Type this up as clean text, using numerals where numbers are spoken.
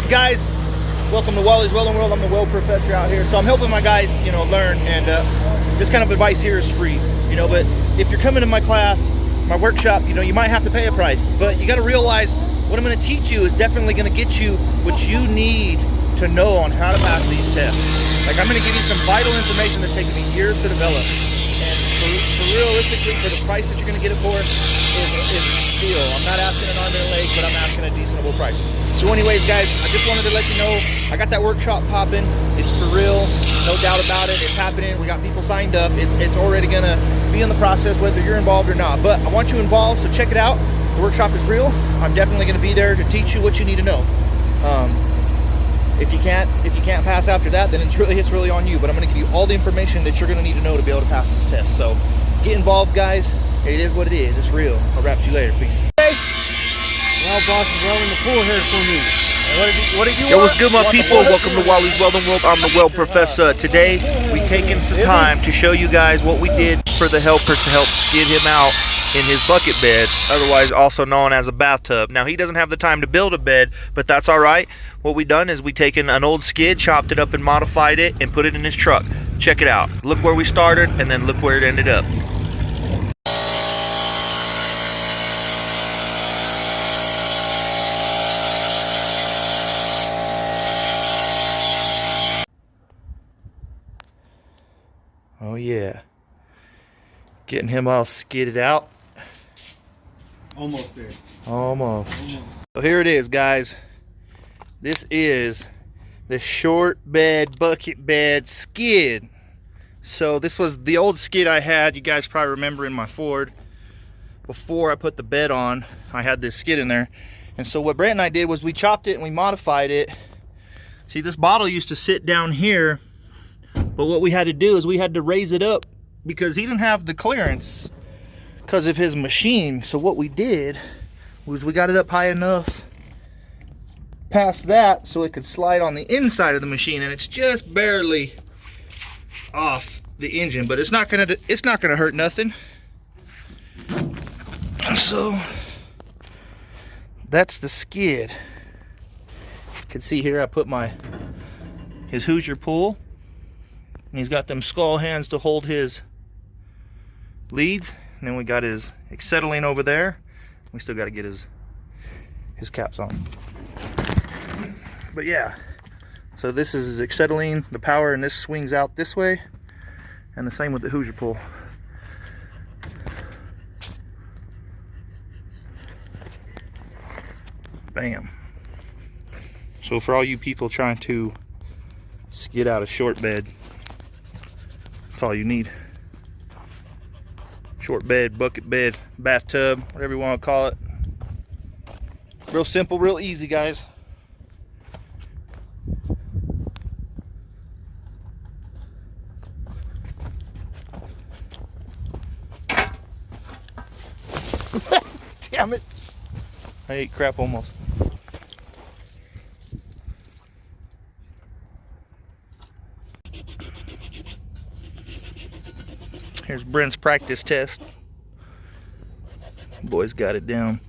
What's up, guys? Welcome to Wally's Welding World. I'm the weld professor out here, so I'm helping my guys, learn. And this kind of advice here is free, But if you're coming to my class, my workshop, you might have to pay a price. But you got to realize what I'm going to teach you is definitely going to get you what you need to know on how to pass these tests. Like, I'm going to give you some vital information that's taken me years to develop. And for realistically, for the price that you're going to get it for, is steal. I'm not asking an arm and a leg, but I'm asking a decentable price. So anyways, guys, I just wanted to let you know I got that workshop popping. It's for real, no doubt about it. It's happening. We got people signed up. It's already going to be in the process, whether you're involved or not. But I want you involved, so check it out. The workshop is real. I'm definitely going to be there to teach you what you need to know. If you can't pass after that, then it's really on you. But I'm going to give you all the information that you're going to need to know to be able to pass this test. So get involved, guys. It is what it is. It's real. I'll wrap you later. Peace. Hey. Now boss is welding the pool here for me. What did you want? Yo, what's good, my people? Welcome to Wally's Welding World. I'm the weld professor. Today, we taking some time to show you guys what we did for the helpers to help skid him out in his bucket bed, otherwise also known as a bathtub. Now, he doesn't have the time to build a bed, but that's all right. What we done is we taken an old skid, chopped it up and modified it, and put it in his truck. Check it out. Look where we started, and then look where it ended up. Oh yeah, getting him all skidded out. Almost there. Almost. So here it is, guys. This is the short bed, bucket bed skid. So this was the old skid I had. You guys probably remember in my Ford. Before I put the bed on, I had this skid in there. And so what Brent and I did was we chopped it and we modified it. See, this bottle used to sit down here. But what we had to do is we had to raise it up because he didn't have the clearance because of his machine. So what we did was we got it up high enough past that so it could slide on the inside of the machine, and it's just barely off the engine, but it's not gonna hurt nothing. So that's the skid. You can see here I put his Hoosier pull. And he's got them skull hands to hold his leads. And then we got his acetylene over there. We still got to get his caps on. But yeah, so this is his acetylene, the power, and this swings out this way. And the same with the Hoosier pull. Bam. So for all you people trying to skid out a short bed, that's all you need. Short bed, bucket bed, bathtub, whatever you want to call it. Real simple, real easy, guys. Damn it. I ate crap almost. Here's Brent's practice test. Boy's got it down.